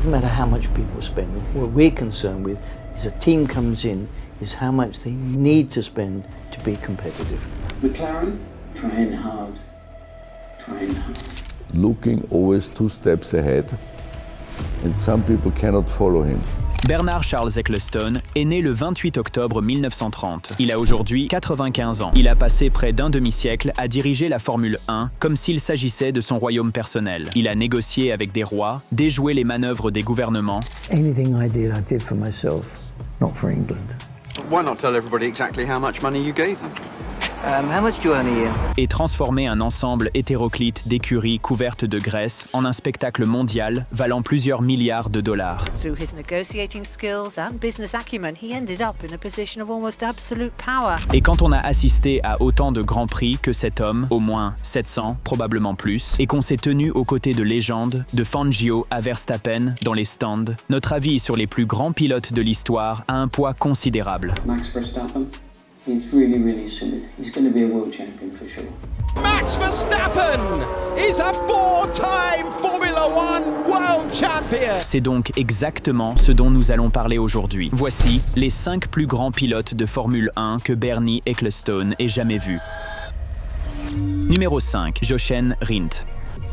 doesn't matter how much people spend. What we're concerned with is a team comes in, is how much they need to spend to be competitive. McLaren, trying hard. Looking always 2 steps ahead, and some people cannot follow him. Bernard Charles Ecclestone est né le 28 octobre 1930. Il a aujourd'hui 95 ans. Il a passé près d'un demi-siècle à diriger la Formule 1 comme s'il s'agissait de son royaume personnel. Il a négocié avec des rois, déjoué les manœuvres des gouvernements. Anything I did for myself, not for England. Why not tell everybody exactly how much money you gave them? How much do you earn a year? Et transformer un ensemble hétéroclite d'écuries couvertes de graisse en un spectacle mondial valant plusieurs milliards de dollars. Through his negotiating skills and business acumen, he ended up in a position of almost absolute power. Et quand on a assisté à autant de grands prix que cet homme, au moins 700, probablement plus, et qu'on s'est tenu aux côtés de légendes, de Fangio à Verstappen dans les stands, notre avis sur les plus grands pilotes de l'histoire a un poids considérable. Max Verstappen, he's really solid. He's going to be a world champion for sure. Max Verstappen is a 4-time Formula One world champion. C'est donc exactement ce dont nous allons parler aujourd'hui. Voici les 5 plus grands pilotes de Formule 1 que Bernie Ecclestone ait jamais vus. Numéro 5, Jochen Rindt.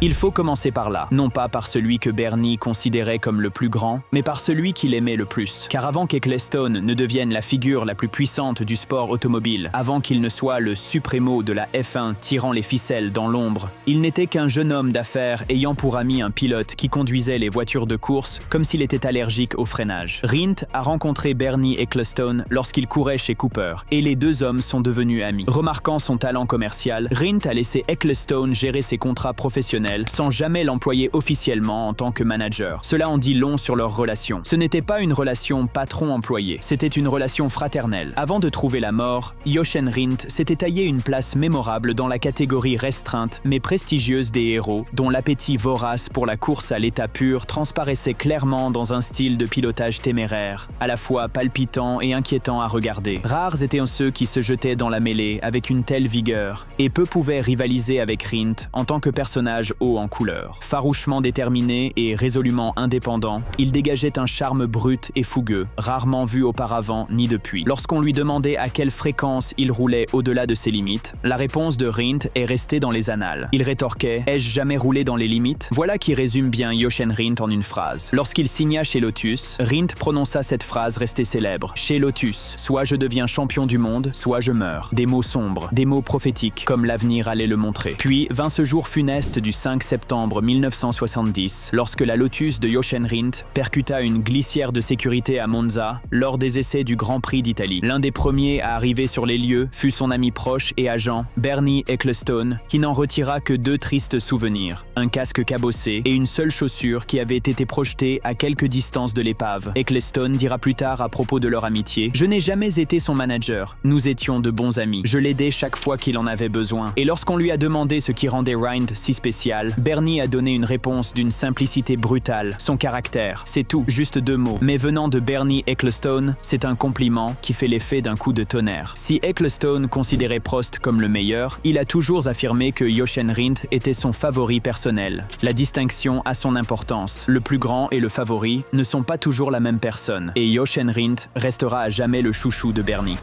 Il faut commencer par là, non pas par celui que Bernie considérait comme le plus grand, mais par celui qu'il aimait le plus. Car avant qu'Ecclestone ne devienne la figure la plus puissante du sport automobile, avant qu'il ne soit le suprêmo de la F1 tirant les ficelles dans l'ombre, il n'était qu'un jeune homme d'affaires ayant pour ami un pilote qui conduisait les voitures de course comme s'il était allergique au freinage. Rindt a rencontré Bernie Ecclestone lorsqu'il courait chez Cooper, et les 2 hommes sont devenus amis. Remarquant son talent commercial, Rindt a laissé Ecclestone gérer ses contrats professionnels sans jamais l'employer officiellement en tant que manager. Cela en dit long sur leur relation. Ce n'était pas une relation patron-employé, c'était une relation fraternelle. Avant de trouver la mort, Jochen Rindt s'était taillé une place mémorable dans la catégorie restreinte mais prestigieuse des héros, dont l'appétit vorace pour la course à l'état pur transparaissait clairement dans un style de pilotage téméraire, à la fois palpitant et inquiétant à regarder. Rares étaient ceux qui se jetaient dans la mêlée avec une telle vigueur, et peu pouvaient rivaliser avec Rindt en tant que personnage haut en couleur. Farouchement déterminé et résolument indépendant, il dégageait un charme brut et fougueux, rarement vu auparavant ni depuis. Lorsqu'on lui demandait à quelle fréquence il roulait au-delà de ses limites, la réponse de Rindt est restée dans les annales. Il rétorquait « Ai-je jamais roulé dans les limites ?» Voilà qui résume bien Jochen Rindt en une phrase. Lorsqu'il signa chez Lotus, Rindt prononça cette phrase restée célèbre. « Chez Lotus, soit je deviens champion du monde, soit je meurs. » Des mots sombres, des mots prophétiques, comme l'avenir allait le montrer. Puis vint ce jour funeste du 5 septembre 1970, lorsque la Lotus de Jochen Rindt percuta une glissière de sécurité à Monza lors des essais du Grand Prix d'Italie. L'un des premiers à arriver sur les lieux fut son ami proche et agent, Bernie Ecclestone, qui n'en retira que 2 tristes souvenirs, un casque cabossé et une seule chaussure qui avait été projetée à quelque distance de l'épave. Ecclestone dira plus tard à propos de leur amitié « Je n'ai jamais été son manager, nous étions de bons amis. Je l'aidais chaque fois qu'il en avait besoin. » Et lorsqu'on lui a demandé ce qui rendait Rindt si spécial, Bernie a donné une réponse d'une simplicité brutale, son caractère, c'est tout, juste 2 mots. Mais venant de Bernie Ecclestone, c'est un compliment qui fait l'effet d'un coup de tonnerre. Si Ecclestone considérait Prost comme le meilleur, il a toujours affirmé que Jochen Rindt était son favori personnel. La distinction a son importance. Le plus grand et le favori ne sont pas toujours la même personne, et Jochen Rindt restera à jamais le chouchou de Bernie.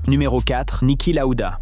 Numéro 4, Niki Lauda.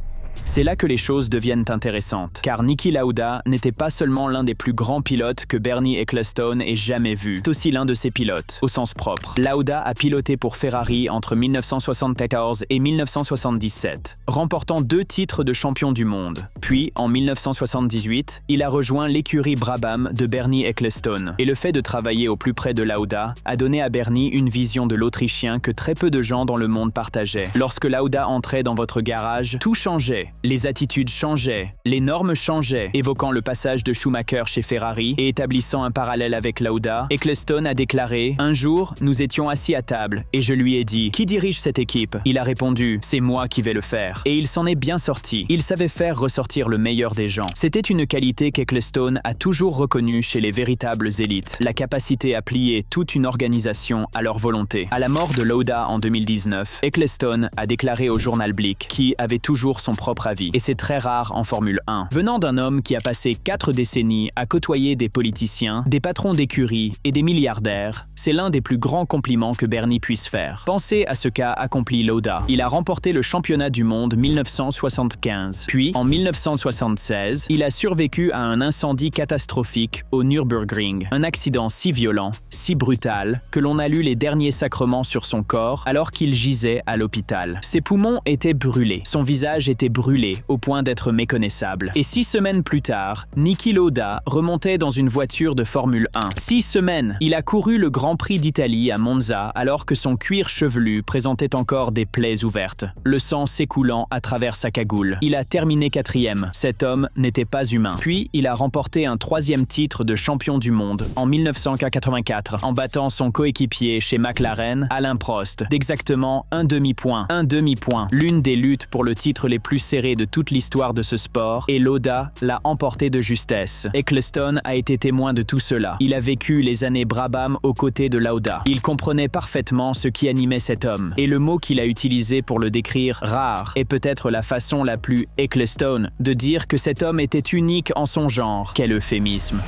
C'est là que les choses deviennent intéressantes, car Niki Lauda n'était pas seulement l'un des plus grands pilotes que Bernie Ecclestone ait jamais vu, c'est aussi l'un de ses pilotes, au sens propre. Lauda a piloté pour Ferrari entre 1974 et 1977, remportant 2 titres de champion du monde. Puis, en 1978, il a rejoint l'écurie Brabham de Bernie Ecclestone, et le fait de travailler au plus près de Lauda a donné à Bernie une vision de l'Autrichien que très peu de gens dans le monde partageaient. Lorsque Lauda entrait dans votre garage, tout changeait. Les attitudes changeaient, les normes changeaient, évoquant le passage de Schumacher chez Ferrari et établissant un parallèle avec Lauda. Ecclestone a déclaré « Un jour, nous étions assis à table et je lui ai dit « Qui dirige cette équipe ?» Il a répondu « C'est moi qui vais le faire. » Et il s'en est bien sorti. Il savait faire ressortir le meilleur des gens. C'était une qualité qu'Ecclestone a toujours reconnue chez les véritables élites, la capacité à plier toute une organisation à leur volonté. À la mort de Lauda en 2019, Ecclestone a déclaré au journal Blick, qui avait toujours son propre avis. Et c'est très rare en Formule 1. Venant d'un homme qui a passé 4 décennies à côtoyer des politiciens, des patrons d'écurie et des milliardaires, c'est l'un des plus grands compliments que Bernie puisse faire. Pensez à ce qu'a accompli Lauda. Il a remporté le championnat du monde 1975. Puis, en 1976, il a survécu à un incendie catastrophique au Nürburgring. Un accident si violent, si brutal, que l'on a lu les derniers sacrements sur son corps alors qu'il gisait à l'hôpital. Ses poumons étaient brûlés. Son visage était brûlé au point d'être méconnaissable. Et 6 semaines plus tard, Niki Lauda remontait dans une voiture de Formule 1. 6 semaines! Il a couru le Grand Prix d'Italie à Monza alors que son cuir chevelu présentait encore des plaies ouvertes, le sang s'écoulant à travers sa cagoule. Il a terminé 4e. Cet homme n'était pas humain. Puis, il a remporté un 3e titre de champion du monde en 1984 en battant son coéquipier chez McLaren, Alain Prost, d'exactement un demi-point. Un demi-point. L'une des luttes pour le titre les plus serrées de toute l'histoire de ce sport, et Lauda l'a emporté de justesse. Ecclestone a été témoin de tout cela. Il a vécu les années Brabham aux côtés de Lauda. Il comprenait parfaitement ce qui animait cet homme. Et le mot qu'il a utilisé pour le décrire, rare, est peut-être la façon la plus Ecclestone de dire que cet homme était unique en son genre. Quel euphémisme.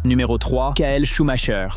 Numéro 3, Michael Schumacher.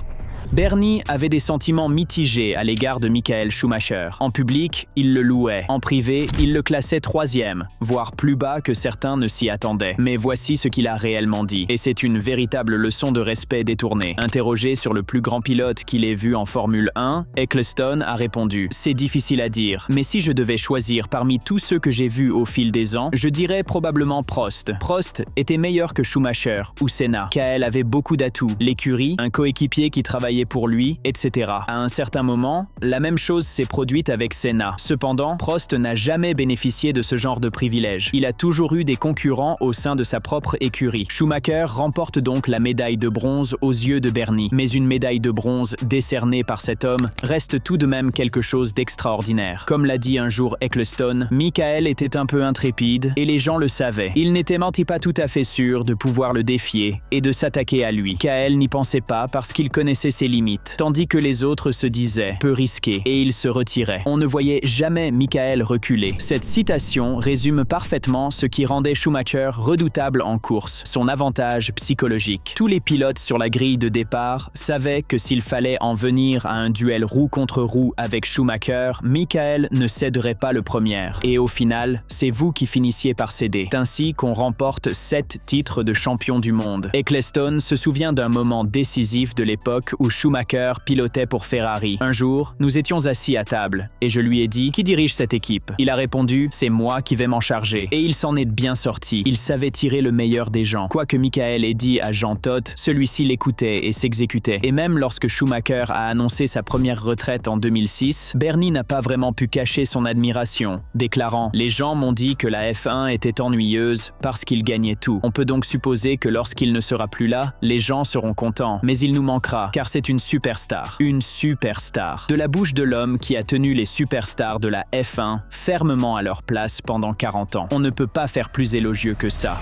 Bernie avait des sentiments mitigés à l'égard de Michael Schumacher. En public, il le louait. En privé, il le classait 3e, voire plus bas que certains ne s'y attendaient. Mais voici ce qu'il a réellement dit. Et c'est une véritable leçon de respect détournée. Interrogé sur le plus grand pilote qu'il ait vu en Formule 1, Ecclestone a répondu « C'est difficile à dire, mais si je devais choisir parmi tous ceux que j'ai vus au fil des ans, je dirais probablement Prost. Prost était meilleur que Schumacher ou Senna. Michael avait beaucoup d'atouts. L'écurie, un coéquipier qui travaillait pour lui, etc. À un certain moment, la même chose s'est produite avec Senna. Cependant, Prost n'a jamais bénéficié de ce genre de privilège. Il a toujours eu des concurrents au sein de sa propre écurie. Schumacher remporte donc la médaille de bronze aux yeux de Bernie. Mais une médaille de bronze décernée par cet homme reste tout de même quelque chose d'extraordinaire. Comme l'a dit un jour Ecclestone, Michael était un peu intrépide et les gens le savaient. Il n'était pas tout à fait sûr de pouvoir le défier et de s'attaquer à lui. Michael n'y pensait pas parce qu'il connaissait ses limites, tandis que les autres se disaient peu risqué et ils se retiraient. On ne voyait jamais Michael reculer. Cette citation résume parfaitement ce qui rendait Schumacher redoutable en course, son avantage psychologique. Tous les pilotes sur la grille de départ savaient que s'il fallait en venir à un duel roue contre roue avec Schumacher, Michael ne céderait pas le premier. Et au final, c'est vous qui finissiez par céder. C'est ainsi qu'on remporte 7 titres de champion du monde. Ecclestone se souvient d'un moment décisif de l'époque où Schumacher pilotait pour Ferrari. Un jour, nous étions assis à table et je lui ai dit « Qui dirige cette équipe ?» Il a répondu « C'est moi qui vais m'en charger. » Et il s'en est bien sorti. Il savait tirer le meilleur des gens. Quoi que Michael ait dit à Jean Todt, celui-ci l'écoutait et s'exécutait. Et même lorsque Schumacher a annoncé sa première retraite en 2006, Bernie n'a pas vraiment pu cacher son admiration, déclarant « Les gens m'ont dit que la F1 était ennuyeuse parce qu'il gagnait tout. On peut donc supposer que lorsqu'il ne sera plus là, les gens seront contents. Mais il nous manquera, car c'est une superstar. Une superstar. » De la bouche de l'homme qui a tenu les superstars de la F1 fermement à leur place pendant 40 ans. On ne peut pas faire plus élogieux que ça.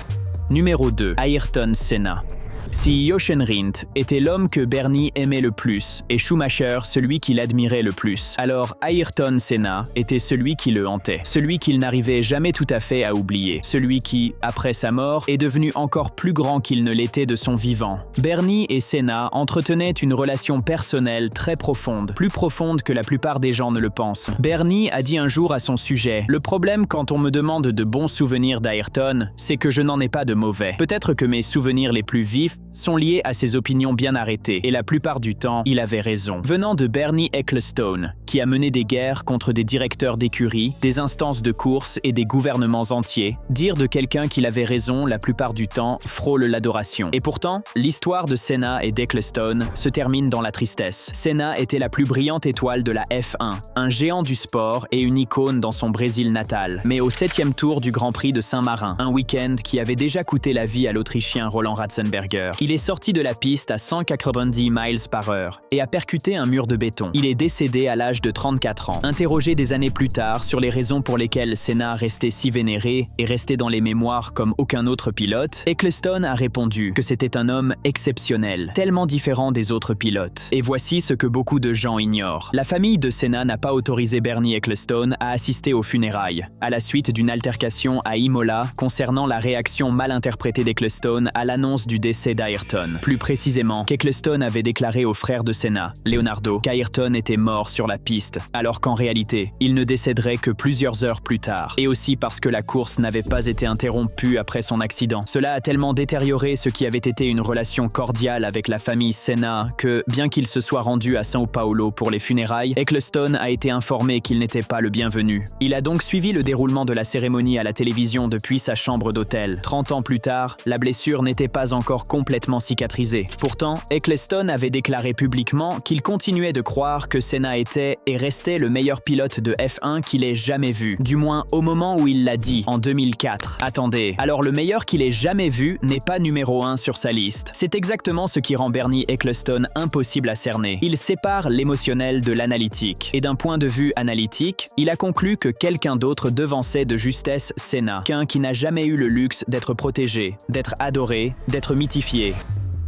Numéro 2. Ayrton Senna. Si Jochen Rindt était l'homme que Bernie aimait le plus et Schumacher celui qu'il admirait le plus, alors Ayrton Senna était celui qui le hantait, celui qu'il n'arrivait jamais tout à fait à oublier, celui qui, après sa mort, est devenu encore plus grand qu'il ne l'était de son vivant. Bernie et Senna entretenaient une relation personnelle très profonde, plus profonde que la plupart des gens ne le pensent. Bernie a dit un jour à son sujet « Le problème quand on me demande de bons souvenirs d'Ayrton, c'est que je n'en ai pas de mauvais. Peut-être que mes souvenirs les plus vifs sont liés à ses opinions bien arrêtées, et la plupart du temps, il avait raison. » Venant de Bernie Ecclestone, qui a mené des guerres contre des directeurs d'écurie, des instances de course et des gouvernements entiers, dire de quelqu'un qu'il avait raison la plupart du temps frôle l'adoration. Et pourtant, l'histoire de Senna et d'Ecclestone se termine dans la tristesse. Senna était la plus brillante étoile de la F1, un géant du sport et une icône dans son Brésil natal. Mais au 7e tour du Grand Prix de Saint-Marin, un week-end qui avait déjà coûté la vie à l'Autrichien Roland Ratzenberger, il est sorti de la piste à 190 miles par heure et a percuté un mur de béton. Il est décédé à l'âge l'âge de 34 ans. Interrogé des années plus tard sur les raisons pour lesquelles Senna restait si vénéré et restait dans les mémoires comme aucun autre pilote, Ecclestone a répondu que c'était un homme exceptionnel, tellement différent des autres pilotes. Et voici ce que beaucoup de gens ignorent. La famille de Senna n'a pas autorisé Bernie Ecclestone à assister aux funérailles, à la suite d'une altercation à Imola concernant la réaction mal interprétée d'Ecclestone à l'annonce du décès d'Ayrton. Plus précisément, qu'Ecclestone avait déclaré au frère de Senna, Leonardo, qu'Ayrton était mort sur la piste, alors qu'en réalité, il ne décéderait que plusieurs heures plus tard, et aussi parce que la course n'avait pas été interrompue après son accident. Cela a tellement détérioré ce qui avait été une relation cordiale avec la famille Senna que, bien qu'il se soit rendu à São Paulo pour les funérailles, Ecclestone a été informé qu'il n'était pas le bienvenu. Il a donc suivi le déroulement de la cérémonie à la télévision depuis sa chambre d'hôtel. 30 ans plus tard, la blessure n'était pas encore complètement cicatrisée. Pourtant, Ecclestone avait déclaré publiquement qu'il continuait de croire que Senna était et restait le meilleur pilote de F1 qu'il ait jamais vu. Du moins au moment où il l'a dit, en 2004. Attendez, alors le meilleur qu'il ait jamais vu n'est pas numéro 1 sur sa liste. C'est exactement ce qui rend Bernie Ecclestone impossible à cerner. Il sépare l'émotionnel de l'analytique. Et d'un point de vue analytique, il a conclu que quelqu'un d'autre devançait de justesse Senna, qu'un qui n'a jamais eu le luxe d'être protégé, d'être adoré, d'être mythifié.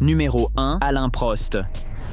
Numéro 1, Alain Prost.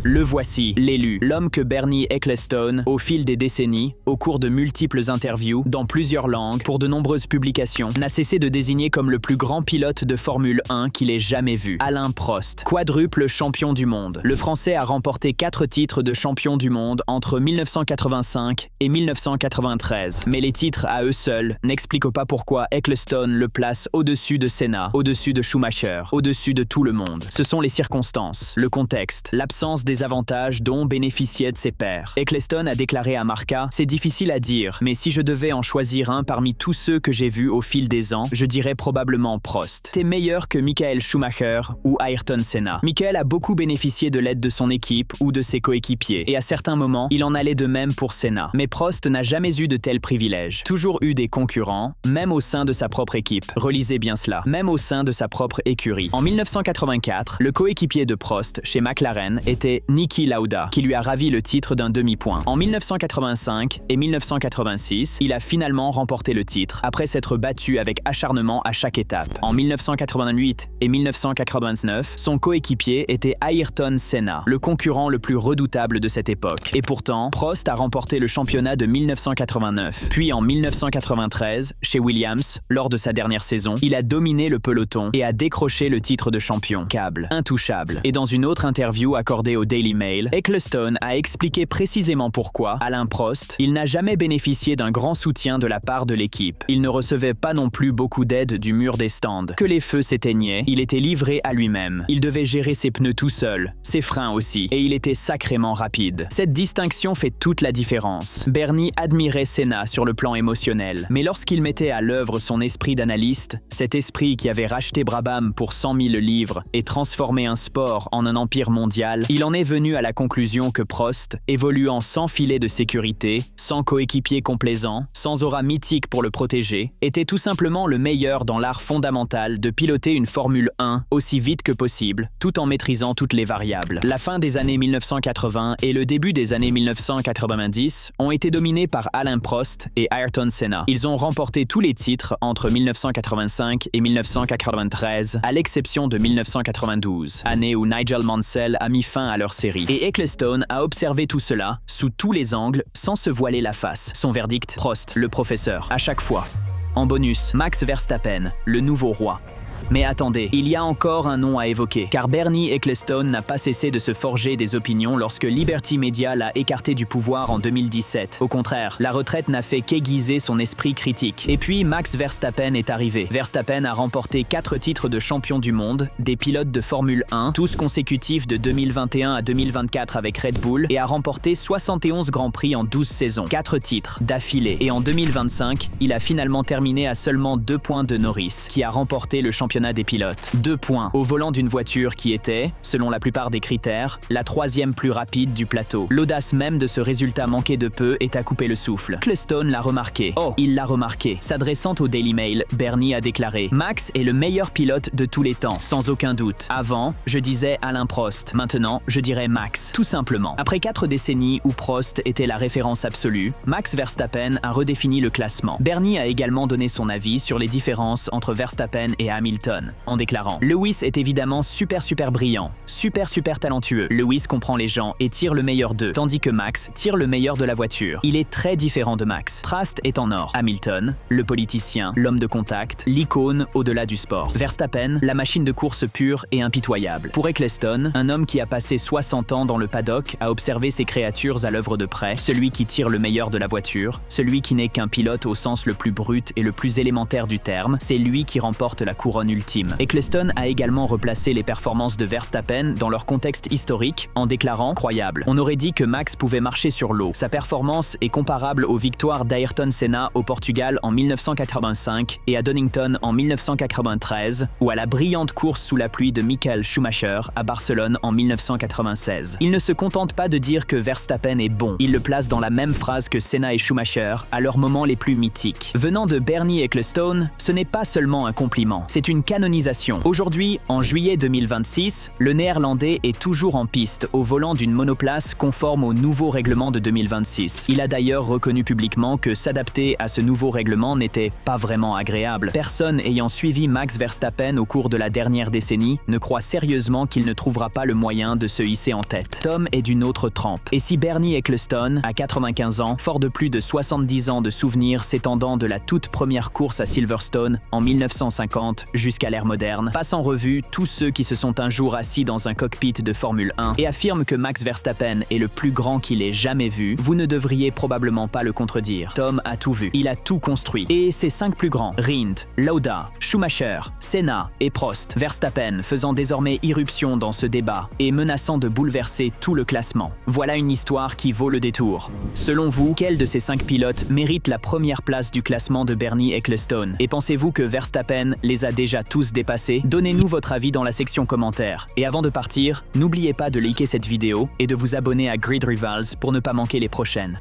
Le voici, l'élu, l'homme que Bernie Ecclestone, au fil des décennies, au cours de multiples interviews, dans plusieurs langues, pour de nombreuses publications, n'a cessé de désigner comme le plus grand pilote de Formule 1 qu'il ait jamais vu. Alain Prost, quadruple champion du monde. Le Français a remporté 4 titres de champion du monde entre 1985 et 1993. Mais les titres à eux seuls n'expliquent pas pourquoi Ecclestone le place au-dessus de Senna, au-dessus de Schumacher, au-dessus de tout le monde. Ce sont les circonstances, le contexte, l'absence des avantages dont bénéficiaient de ses pairs. Ecclestone a déclaré à Marca « C'est difficile à dire, mais si je devais en choisir un parmi tous ceux que j'ai vus au fil des ans, je dirais probablement Prost. T'es meilleur que Michael Schumacher ou Ayrton Senna. Michael a beaucoup bénéficié de l'aide de son équipe ou de ses coéquipiers, et à certains moments, il en allait de même pour Senna. Mais Prost n'a jamais eu de tels privilèges. Toujours eu des concurrents, même au sein de sa propre équipe. Relisez bien cela, même au sein de sa propre écurie. En 1984, le coéquipier de Prost chez McLaren était Niki Lauda, qui lui a ravi le titre d'un demi-point. En 1985 et 1986, il a finalement remporté le titre, après s'être battu avec acharnement à chaque étape. En 1988 et 1989, son coéquipier était Ayrton Senna, le concurrent le plus redoutable de cette époque. Et pourtant, Prost a remporté le championnat de 1989. Puis en 1993, chez Williams, lors de sa dernière saison, il a dominé le peloton et a décroché le titre de champion. Câble, intouchable. Et dans une autre interview accordée au Daily Mail, Ecclestone a expliqué précisément pourquoi, Alain Prost, il n'a jamais bénéficié d'un grand soutien de la part de l'équipe. Il ne recevait pas non plus beaucoup d'aide du mur des stands. Que les feux s'éteignaient, il était livré à lui-même. Il devait gérer ses pneus tout seul, ses freins aussi, et il était sacrément rapide. Cette distinction fait toute la différence. Bernie admirait Senna sur le plan émotionnel, mais lorsqu'il mettait à l'œuvre son esprit d'analyste, cet esprit qui avait racheté Brabham pour 100 000 livres et transformé un sport en un empire mondial, il en est venu à la conclusion que Prost, évoluant sans filet de sécurité, sans coéquipier complaisant, sans aura mythique pour le protéger, était tout simplement le meilleur dans l'art fondamental de piloter une Formule 1 aussi vite que possible, tout en maîtrisant toutes les variables. La fin des années 1980 et le début des années 1990 ont été dominés par Alain Prost et Ayrton Senna. Ils ont remporté tous les titres entre 1985 et 1993, à l'exception de 1992, année où Nigel Mansell a mis fin à leur série. Et Ecclestone a observé tout cela, sous tous les angles, sans se voiler la face. Son verdict, Prost, le professeur, à chaque fois. En bonus, Max Verstappen, le nouveau roi. Mais attendez, il y a encore un nom à évoquer, car Bernie Ecclestone n'a pas cessé de se forger des opinions lorsque Liberty Media l'a écarté du pouvoir en 2017. Au contraire, la retraite n'a fait qu'aiguiser son esprit critique. Et puis, Max Verstappen est arrivé. Verstappen a remporté 4 titres de champion du monde, des pilotes de Formule 1, tous consécutifs de 2021 à 2024 avec Red Bull, et a remporté 71 Grands Prix en 12 saisons, 4 titres d'affilée. Et en 2025, il a finalement terminé à seulement 2 points de Norris, qui a remporté le championnat championnat des pilotes. 2 points au volant d'une voiture qui était, selon la plupart des critères, la 3e plus rapide du plateau. L'audace même de ce résultat manqué de peu est à couper le souffle. Ecclestone l'a remarqué. Oh, il l'a remarqué. S'adressant au Daily Mail, Bernie a déclaré « Max est le meilleur pilote de tous les temps, sans aucun doute. Avant, je disais Alain Prost. Maintenant, je dirais Max. Tout simplement. » Après 4 décennies où Prost était la référence absolue, Max Verstappen a redéfini le classement. Bernie a également donné son avis sur les différences entre Verstappen et Hamilton, en déclarant « Lewis est évidemment super brillant, super talentueux. Lewis comprend les gens et tire le meilleur d'eux, tandis que Max tire le meilleur de la voiture. Il est très différent de Max. Traste est en or. Hamilton, le politicien, l'homme de contact, l'icône au-delà du sport. Verstappen, la machine de course pure et impitoyable. Pour Ecclestone, un homme qui a passé 60 ans dans le paddock à observer ces créatures à l'œuvre de près, celui qui tire le meilleur de la voiture, celui qui n'est qu'un pilote au sens le plus brut et le plus élémentaire du terme, c'est lui qui remporte la couronne ultime. Ecclestone a également replacé les performances de Verstappen dans leur contexte historique en déclarant « Croyable. On aurait dit que Max pouvait marcher sur l'eau. Sa performance est comparable aux victoires d'Ayrton Senna au Portugal en 1985 et à Donington en 1993 ou à la brillante course sous la pluie de Michael Schumacher à Barcelone en 1996. Il ne se contente pas de dire que Verstappen est bon. Il le place dans la même phrase que Senna et Schumacher à leurs moments les plus mythiques. Venant de Bernie Ecclestone, ce n'est pas seulement un compliment, c'est une canonisation. Aujourd'hui, en juillet 2026, le Néerlandais est toujours en piste au volant d'une monoplace conforme au nouveau règlement de 2026. Il a d'ailleurs reconnu publiquement que s'adapter à ce nouveau règlement n'était pas vraiment agréable. Personne ayant suivi Max Verstappen au cours de la dernière décennie ne croit sérieusement qu'il ne trouvera pas le moyen de se hisser en tête. Tom est d'une autre trempe. Et si Bernie Ecclestone, à 95 ans, fort de plus de 70 ans de souvenirs s'étendant de la toute première course à Silverstone en 1950 jusqu'à l'ère moderne, passe en revue tous ceux qui se sont un jour assis dans un cockpit de Formule 1 et affirme que Max Verstappen est le plus grand qu'il ait jamais vu, vous ne devriez probablement pas le contredire. Tom a tout vu. Il a tout construit. Et ses 5 plus grands, Rindt, Lauda, Schumacher, Senna et Prost, Verstappen faisant désormais irruption dans ce débat et menaçant de bouleverser tout le classement. Voilà une histoire qui vaut le détour. Selon vous, quel de ces 5 pilotes mérite la première place du classement de Bernie Ecclestone? Et pensez-vous que Verstappen les a déjà tous dépassés? Donnez-nous votre avis dans la section commentaires. Et avant de partir, n'oubliez pas de liker cette vidéo et de vous abonner à Grid Rivals pour ne pas manquer les prochaines.